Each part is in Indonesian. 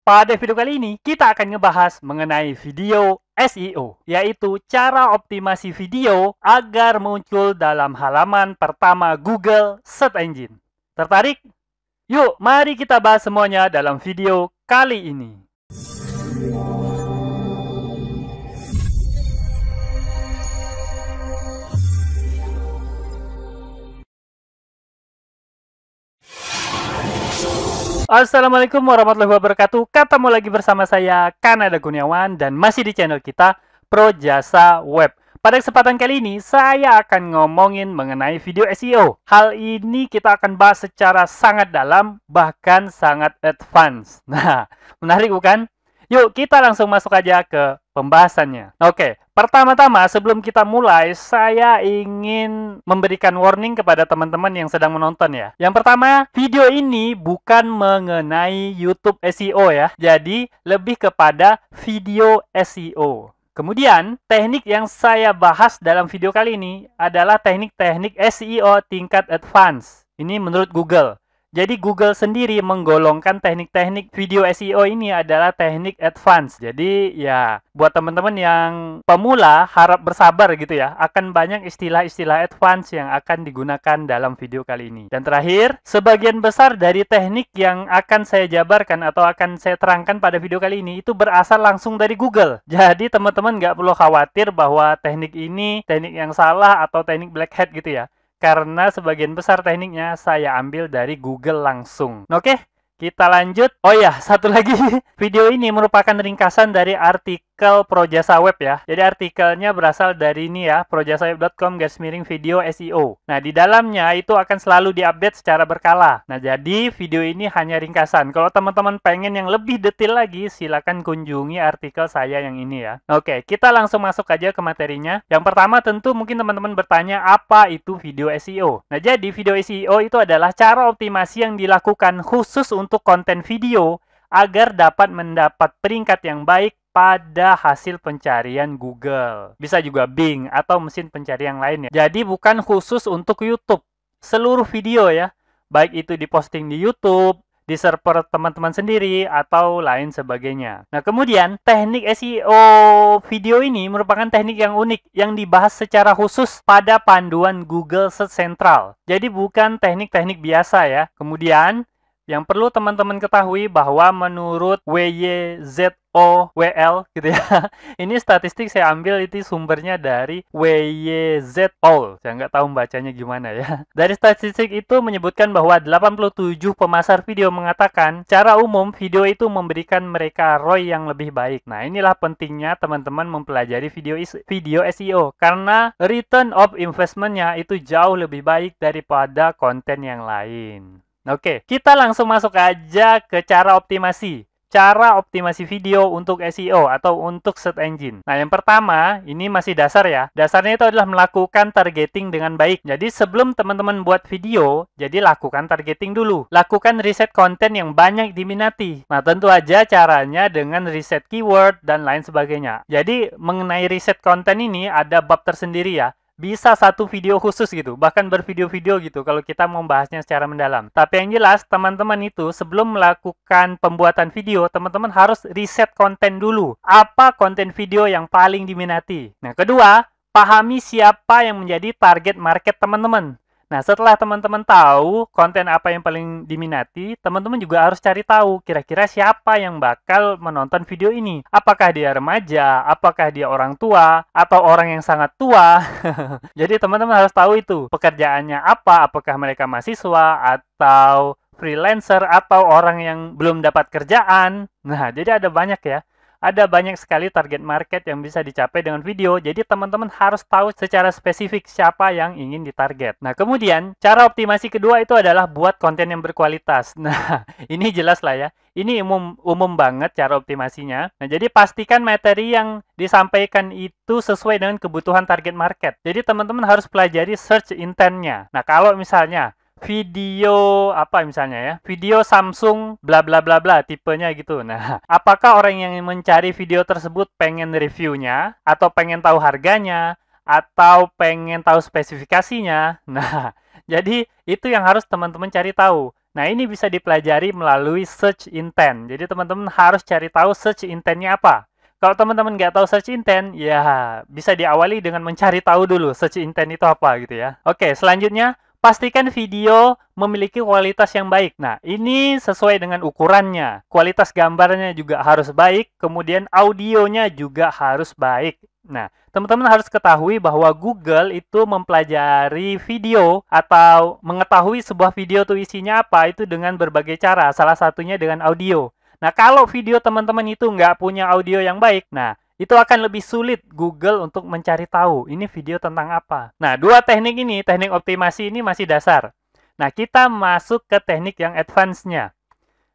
Pada video kali ini, kita akan ngebahas mengenai video SEO, yaitu cara optimasi video agar muncul dalam halaman pertama Google Search Engine. Tertarik? Yuk, mari kita bahas semuanya dalam video kali ini. Assalamualaikum warahmatullahi wabarakatuh. Ketemu lagi bersama saya, Kanada Kurniawan, dan masih di channel kita, Pro Jasa Web. Pada kesempatan kali ini, saya akan ngomongin mengenai video SEO. Hal ini kita akan bahas secara sangat dalam, bahkan sangat advance. Nah, menarik bukan? Yuk, kita langsung masuk aja ke pembahasannya. Oke, pertama-tama sebelum kita mulai, saya ingin memberikan warning kepada teman-teman yang sedang menonton ya. Yang pertama, video ini bukan mengenai YouTube SEO ya. Jadi, lebih kepada video SEO. Kemudian, teknik yang saya bahas dalam video kali ini adalah teknik-teknik SEO tingkat advance. Ini menurut Google. Jadi Google sendiri menggolongkan teknik-teknik video SEO ini adalah teknik advance. Jadi ya buat teman-teman yang pemula harap bersabar gitu ya. Akan banyak istilah-istilah advance yang akan digunakan dalam video kali ini. Dan terakhir, sebagian besar dari teknik yang akan saya jabarkan atau akan saya terangkan pada video kali ini itu berasal langsung dari Google. Jadi teman-teman nggak perlu khawatir bahwa teknik ini teknik yang salah atau teknik black hat gitu ya. Karena sebagian besar tekniknya saya ambil dari Google langsung. Oke, kita lanjut. Oh ya, satu lagi. Video ini merupakan ringkasan dari artikel Pro Jasa Web ya. Jadi artikelnya berasal dari ini ya, projasaweb.com/video SEO. Nah, di dalamnya itu akan selalu diupdate secara berkala. Nah, jadi video ini hanya ringkasan. Kalau teman-teman pengen yang lebih detail lagi, silakan kunjungi artikel saya yang ini ya. Oke, kita langsung masuk aja ke materinya. Yang pertama tentu mungkin teman-teman bertanya, apa itu video SEO? Nah, jadi video SEO itu adalah cara optimasi yang dilakukan khusus untuk konten video agar dapat mendapat peringkat yang baik pada hasil pencarian Google. Bisa juga Bing atau mesin pencarian lain ya. Jadi bukan khusus untuk YouTube. Seluruh video ya, baik itu diposting di YouTube, di server teman-teman sendiri, atau lain sebagainya. Nah, kemudian teknik SEO video ini merupakan teknik yang unik yang dibahas secara khusus pada panduan Google Search Central. Jadi bukan teknik-teknik biasa ya. Kemudian yang perlu teman-teman ketahui bahwa menurut WYZOWL gitu ya. Ini statistik saya ambil itu sumbernya dari WYZOWL. Saya nggak tahu bacanya gimana ya. Dari statistik itu menyebutkan bahwa 87 pemasar video mengatakan secara umum video itu memberikan mereka ROI yang lebih baik. Nah, inilah pentingnya teman-teman mempelajari video SEO karena return of investment-nya itu jauh lebih baik daripada konten yang lain. Oke, kita langsung masuk aja ke cara optimasi. Cara optimasi video untuk SEO atau untuk search engine. Nah, yang pertama, ini masih dasar ya. Dasarnya itu adalah melakukan targeting dengan baik. Jadi, sebelum teman-teman buat video, jadi lakukan targeting dulu. Lakukan riset konten yang banyak diminati. Nah, tentu aja caranya dengan riset keyword dan lain sebagainya. Jadi, mengenai riset konten ini ada bab tersendiri ya. Bisa satu video khusus gitu, bahkan bervideo-video gitu kalau kita membahasnya secara mendalam. Tapi yang jelas, teman-teman itu sebelum melakukan pembuatan video, teman-teman harus riset konten dulu. Apa konten video yang paling diminati? Nah, kedua, pahami siapa yang menjadi target market teman-teman. Nah, setelah teman-teman tahu konten apa yang paling diminati, teman-teman juga harus cari tahu kira-kira siapa yang bakal menonton video ini. Apakah dia remaja, apakah dia orang tua, atau orang yang sangat tua. Jadi teman-teman harus tahu itu pekerjaannya apa, apakah mereka mahasiswa, atau freelancer, atau orang yang belum dapat kerjaan. Nah, jadi ada banyak ya. Ada banyak sekali target market yang bisa dicapai dengan video, jadi teman-teman harus tahu secara spesifik siapa yang ingin ditarget. Nah, kemudian cara optimasi kedua itu adalah buat konten yang berkualitas. Nah, ini jelas lah ya. Ini umum banget cara optimasinya. Nah, jadi pastikan materi yang disampaikan itu sesuai dengan kebutuhan target market. Jadi teman-teman harus pelajari search intent-nya. Nah, kalau misalnya video apa misalnya ya, video Samsung bla bla bla bla tipenya gitu. Nah, apakah orang yang mencari video tersebut pengen reviewnya, atau pengen tahu harganya, atau pengen tahu spesifikasinya? Nah, jadi itu yang harus teman-teman cari tahu. Nah, ini bisa dipelajari melalui search intent. Jadi, teman-teman harus cari tahu search intent-nya apa. Kalau teman-teman nggak tahu search intent, ya bisa diawali dengan mencari tahu dulu search intent itu apa gitu ya. Oke, selanjutnya, pastikan video memiliki kualitas yang baik. Nah, ini sesuai dengan ukurannya. Kualitas gambarnya juga harus baik, kemudian audionya juga harus baik. Nah, teman-teman harus ketahui bahwa Google itu mempelajari video atau mengetahui sebuah video itu isinya apa itu dengan berbagai cara, salah satunya dengan audio. Nah, kalau video teman-teman itu nggak punya audio yang baik, nah, itu akan lebih sulit Google untuk mencari tahu ini video tentang apa. Nah, dua teknik ini, teknik optimasi ini masih dasar. Nah, kita masuk ke teknik yang advance-nya,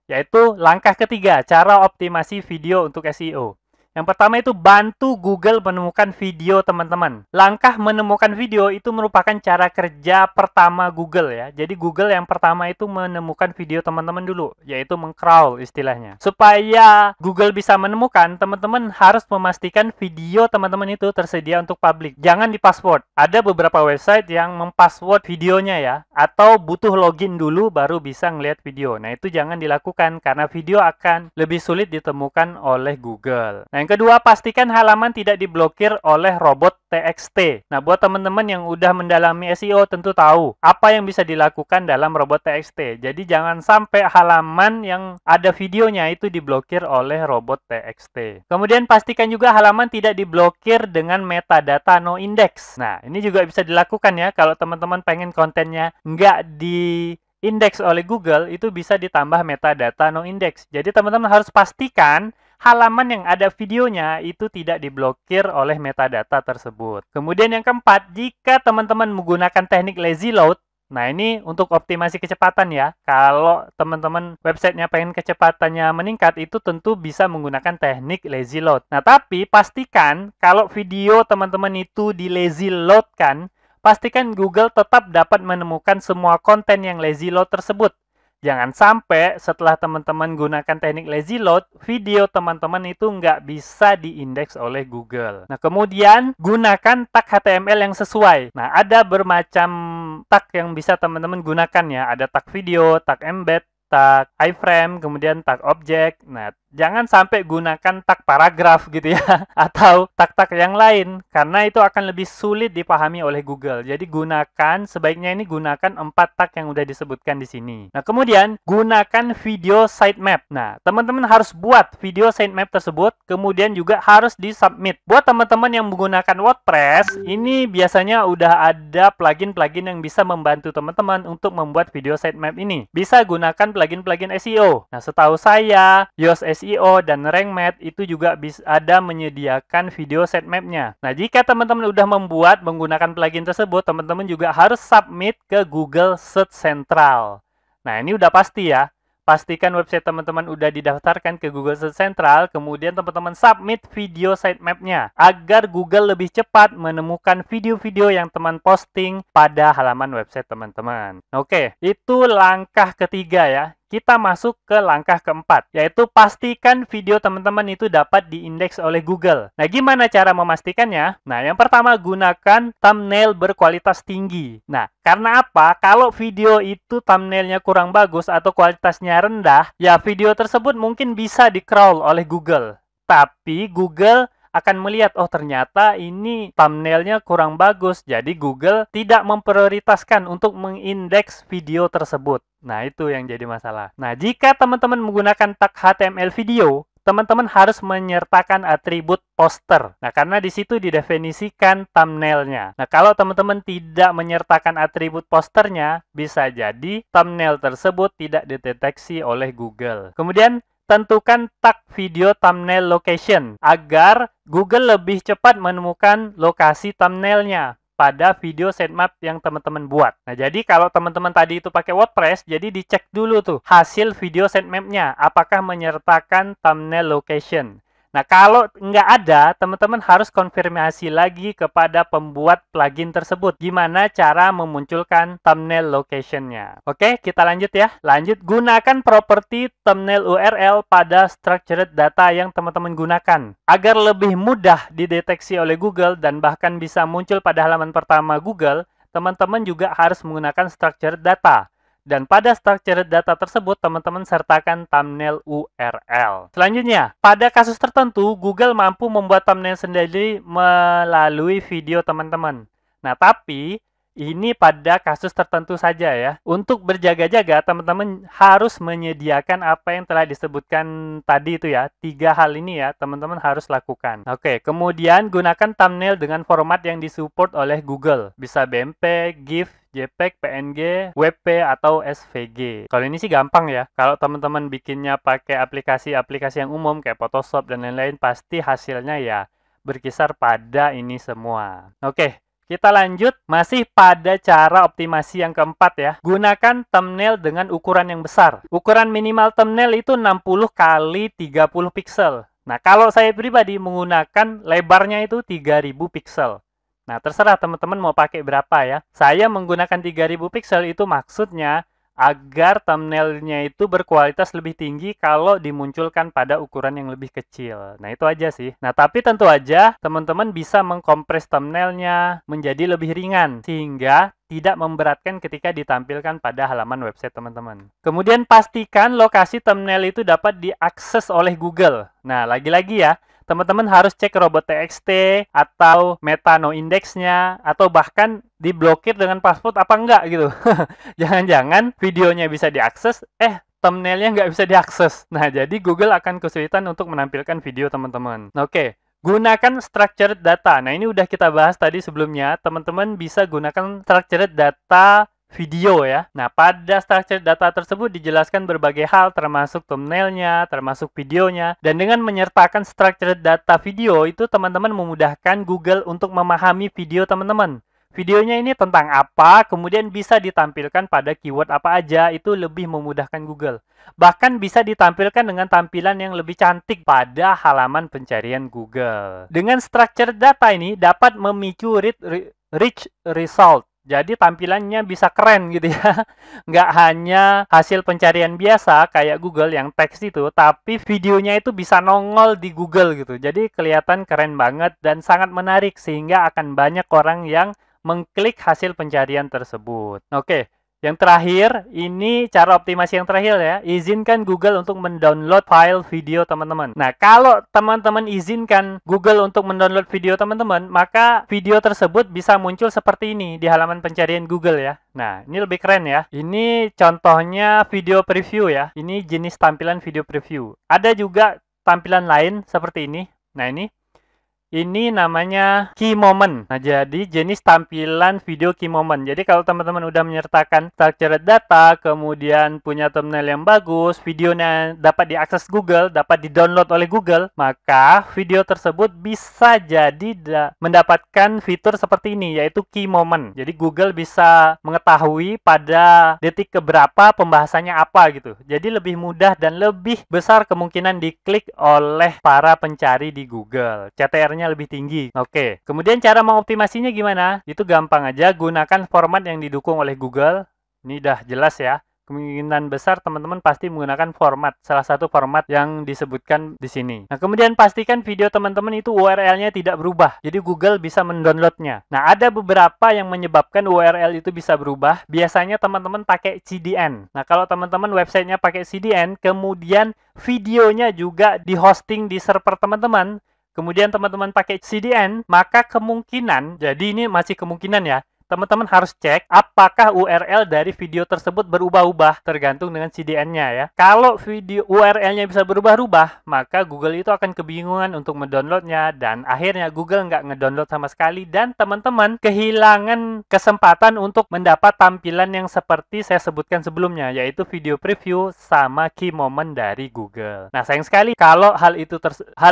yaitu langkah ketiga, cara optimasi video untuk SEO. Yang pertama itu bantu Google menemukan video teman-teman. Langkah menemukan video itu merupakan cara kerja pertama Google ya. Jadi Google yang pertama itu menemukan video teman-teman dulu, yaitu meng-crawl istilahnya. Supaya Google bisa menemukan, teman-teman harus memastikan video teman-teman itu tersedia untuk publik. Jangan di-password. Ada beberapa website yang mem-password videonya ya, atau butuh login dulu baru bisa ngelihat video. Nah, itu jangan dilakukan karena video akan lebih sulit ditemukan oleh Google. Nah, yang kedua, pastikan halaman tidak diblokir oleh robot TXT. Nah, buat teman-teman yang udah mendalami SEO tentu tahu apa yang bisa dilakukan dalam robot TXT. Jadi, jangan sampai halaman yang ada videonya itu diblokir oleh robot TXT. Kemudian, pastikan juga halaman tidak diblokir dengan metadata no index. Nah, ini juga bisa dilakukan ya. Kalau teman-teman pengen kontennya nggak di indeks oleh Google, itu bisa ditambah metadata no index. Jadi, teman-teman harus pastikan halaman yang ada videonya itu tidak diblokir oleh metadata tersebut. Kemudian yang keempat, jika teman-teman menggunakan teknik lazy load, nah ini untuk optimasi kecepatan ya. Kalau teman-teman websitenya pengen kecepatannya meningkat, itu tentu bisa menggunakan teknik lazy load. Nah, tapi pastikan kalau video teman-teman itu di lazy load kan, pastikan Google tetap dapat menemukan semua konten yang lazy load tersebut. Jangan sampai setelah teman-teman gunakan teknik lazy load, video teman-teman itu nggak bisa diindeks oleh Google. Nah, kemudian gunakan tag HTML yang sesuai. Nah, ada bermacam tag yang bisa teman-teman gunakan ya. Ada tag video, tag embed, tag iframe, kemudian tag objek. Nah, jangan sampai gunakan tag paragraf gitu ya, atau tag-tag yang lain, karena itu akan lebih sulit dipahami oleh Google. Jadi sebaiknya ini gunakan 4 tag yang udah disebutkan di sini. Nah, kemudian gunakan video sitemap. Nah, teman-teman harus buat video sitemap tersebut, kemudian juga harus disubmit. Buat teman-teman yang menggunakan WordPress, ini biasanya udah ada plugin-plugin yang bisa membantu teman-teman untuk membuat video sitemap ini. Bisa gunakan plugin-plugin SEO. Nah, setahu saya, Yoast SEO dan RankMath itu juga bisa ada menyediakan video sitemap-nya. Nah, jika teman-teman udah membuat menggunakan plugin tersebut, teman-teman juga harus submit ke Google Search Central. Nah, ini udah pasti ya. Pastikan website teman-teman udah didaftarkan ke Google Search Central, kemudian teman-teman submit video sitemap-nya agar Google lebih cepat menemukan video-video yang teman posting pada halaman website teman-teman. Oke, itu langkah ketiga ya. Kita masuk ke langkah keempat, yaitu pastikan video teman-teman itu dapat diindeks oleh Google. Nah, gimana cara memastikannya? Nah, yang pertama, gunakan thumbnail berkualitas tinggi. Nah, karena apa? Kalau video itu thumbnailnya kurang bagus atau kualitasnya rendah, ya video tersebut mungkin bisa di-crawl oleh Google. Tapi Google akan melihat, oh ternyata ini thumbnailnya kurang bagus. Jadi Google tidak memprioritaskan untuk mengindeks video tersebut. Nah, itu yang jadi masalah. Nah, jika teman-teman menggunakan tag HTML video, teman-teman harus menyertakan atribut poster. Nah, karena di situ didefinisikan thumbnailnya. Nah, kalau teman-teman tidak menyertakan atribut posternya, bisa jadi thumbnail tersebut tidak dideteksi oleh Google. Kemudian, tentukan tag video thumbnail location agar Google lebih cepat menemukan lokasi thumbnailnya pada video sitemap yang teman-teman buat. Nah, jadi kalau teman-teman tadi itu pakai WordPress, jadi dicek dulu tuh hasil video sitemap-nya apakah menyertakan thumbnail location. Nah, kalau nggak ada, teman-teman harus konfirmasi lagi kepada pembuat plugin tersebut. Gimana cara memunculkan thumbnail location-nya. Oke, kita lanjut ya. Lanjut, gunakan properti thumbnail URL pada structured data yang teman-teman gunakan. Agar lebih mudah dideteksi oleh Google dan bahkan bisa muncul pada halaman pertama Google, teman-teman juga harus menggunakan structured data. Dan pada structured data tersebut, teman-teman sertakan thumbnail URL. Selanjutnya, pada kasus tertentu, Google mampu membuat thumbnail sendiri melalui video teman-teman. Nah, tapi ini pada kasus tertentu saja ya. Untuk berjaga-jaga, teman-teman harus menyediakan apa yang telah disebutkan tadi itu ya. 3 hal ini ya, teman-teman harus lakukan. Oke, kemudian gunakan thumbnail dengan format yang disupport oleh Google. Bisa BMP, GIF, JPEG, PNG, WP, atau SVG. Kalau ini sih gampang ya. Kalau teman-teman bikinnya pakai aplikasi-aplikasi yang umum kayak Photoshop dan lain-lain, pasti hasilnya ya berkisar pada ini semua. Oke. Kita lanjut, masih pada cara optimasi yang keempat ya. Gunakan thumbnail dengan ukuran yang besar. Ukuran minimal thumbnail itu 60 kali 30 pixel. Nah, kalau saya pribadi menggunakan lebarnya itu 3000 pixel. Nah, terserah teman-teman mau pakai berapa ya. Saya menggunakan 3000 pixel itu maksudnya agar thumbnailnya itu berkualitas lebih tinggi kalau dimunculkan pada ukuran yang lebih kecil. Nah, itu aja sih. Nah, tapi tentu aja teman-teman bisa mengkompres thumbnailnya menjadi lebih ringan, sehingga tidak memberatkan ketika ditampilkan pada halaman website teman-teman. Kemudian pastikan lokasi thumbnail itu dapat diakses oleh Google. Nah, lagi-lagi ya, teman-teman harus cek robot.txt atau meta no indexnya, atau bahkan diblokir dengan password apa enggak gitu. Jangan-jangan videonya bisa diakses, thumbnailnya nggak bisa diakses. Nah, jadi Google akan kesulitan untuk menampilkan video teman-teman. Oke. Gunakan structured data. Nah, ini udah kita bahas tadi sebelumnya. Teman-teman bisa gunakan structured data video ya. Nah, pada structured data tersebut dijelaskan berbagai hal termasuk thumbnailnya, termasuk videonya. Dan dengan menyertakan structured data video itu teman-teman memudahkan Google untuk memahami video teman-teman. Videonya ini tentang apa, kemudian bisa ditampilkan pada keyword apa aja, itu lebih memudahkan Google. Bahkan bisa ditampilkan dengan tampilan yang lebih cantik pada halaman pencarian Google. Dengan structured data ini dapat memicu rich result. Jadi tampilannya bisa keren gitu ya. Nggak hanya hasil pencarian biasa kayak Google yang teks itu, tapi videonya itu bisa nongol di Google gitu. Jadi kelihatan keren banget dan sangat menarik sehingga akan banyak orang yang mengklik hasil pencarian tersebut. Oke, yang terakhir, ini cara optimasi yang terakhir ya. Izinkan Google untuk mendownload file video teman-teman. Nah, kalau teman-teman izinkan Google untuk mendownload video teman-teman, maka video tersebut bisa muncul seperti ini di halaman pencarian Google ya. Nah, ini lebih keren ya. Ini contohnya video preview ya. Ini jenis tampilan video preview. Ada juga tampilan lain seperti ini. Nah, ini namanya key moment. Nah, jadi jenis tampilan video key moment. Jadi kalau teman-teman udah menyertakan structured data, kemudian punya thumbnail yang bagus, videonya dapat diakses Google, dapat di-download oleh Google, maka video tersebut bisa jadi mendapatkan fitur seperti ini, yaitu key moment. Jadi Google bisa mengetahui pada detik keberapa pembahasannya apa gitu. Jadi lebih mudah dan lebih besar kemungkinan diklik oleh para pencari di Google. CTR-nya lebih tinggi. Oke. Kemudian cara mengoptimasinya gimana? Itu gampang aja, gunakan format yang didukung oleh Google. Ini udah jelas ya. Kemungkinan besar teman-teman pasti menggunakan format, salah satu format yang disebutkan di sini. Nah, kemudian pastikan video teman-teman itu URL-nya tidak berubah. Jadi Google bisa mendownloadnya. Nah, ada beberapa yang menyebabkan URL itu bisa berubah. Biasanya teman-teman pakai CDN. Nah, kalau teman-teman websitenya pakai CDN, kemudian videonya juga di-hosting di server teman-teman, kemudian teman-teman pakai CDN, maka kemungkinan, jadi ini masih kemungkinan ya, teman-teman harus cek apakah URL dari video tersebut berubah-ubah tergantung dengan CDN-nya ya. Kalau video URL-nya bisa berubah-ubah, maka Google itu akan kebingungan untuk mendownloadnya dan akhirnya Google nggak ngedownload sama sekali dan teman-teman kehilangan kesempatan untuk mendapat tampilan yang seperti saya sebutkan sebelumnya, yaitu video preview sama key moment dari Google. Nah, sayang sekali kalau hal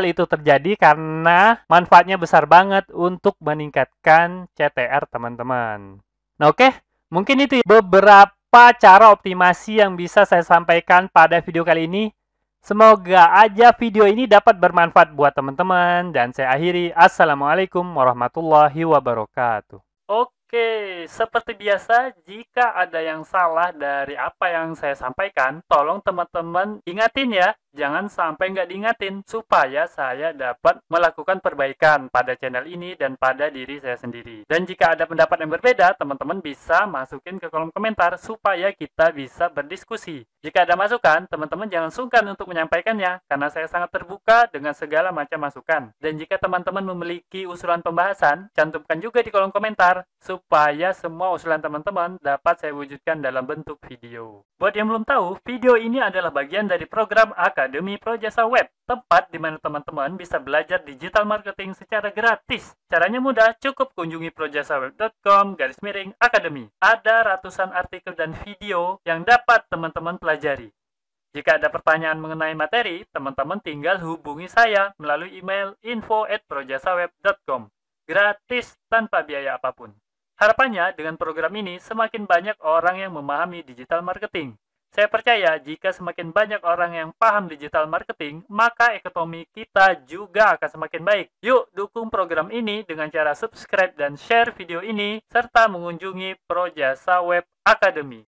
itu terjadi karena manfaatnya besar banget untuk meningkatkan CTR teman-teman. Nah, oke. Mungkin itu beberapa cara optimasi yang bisa saya sampaikan pada video kali ini. Semoga aja video ini dapat bermanfaat buat teman-teman. Dan saya akhiri. Assalamualaikum warahmatullahi wabarakatuh. Oke, seperti biasa, jika ada yang salah dari apa yang saya sampaikan, tolong teman-teman ingatin ya. Jangan sampai nggak diingatin supaya saya dapat melakukan perbaikan pada channel ini dan pada diri saya sendiri. Dan jika ada pendapat yang berbeda, teman-teman bisa masukin ke kolom komentar supaya kita bisa berdiskusi. Jika ada masukan, teman-teman jangan sungkan untuk menyampaikannya karena saya sangat terbuka dengan segala macam masukan. Dan jika teman-teman memiliki usulan pembahasan, cantumkan juga di kolom komentar supaya semua usulan teman-teman dapat saya wujudkan dalam bentuk video. Buat yang belum tahu, video ini adalah bagian dari program Akademi Projasa Web, tempat di mana teman-teman bisa belajar digital marketing secara gratis. Caranya mudah, cukup kunjungi projasaweb.com/academy. Ada ratusan artikel dan video yang dapat teman-teman pelajari. Jika ada pertanyaan mengenai materi, teman-teman tinggal hubungi saya melalui email info@projasaweb.com. Gratis tanpa biaya apapun. Harapannya dengan program ini semakin banyak orang yang memahami digital marketing. Saya percaya jika semakin banyak orang yang paham digital marketing, maka ekonomi kita juga akan semakin baik. Yuk dukung program ini dengan cara subscribe dan share video ini, serta mengunjungi Projasa Web Academy.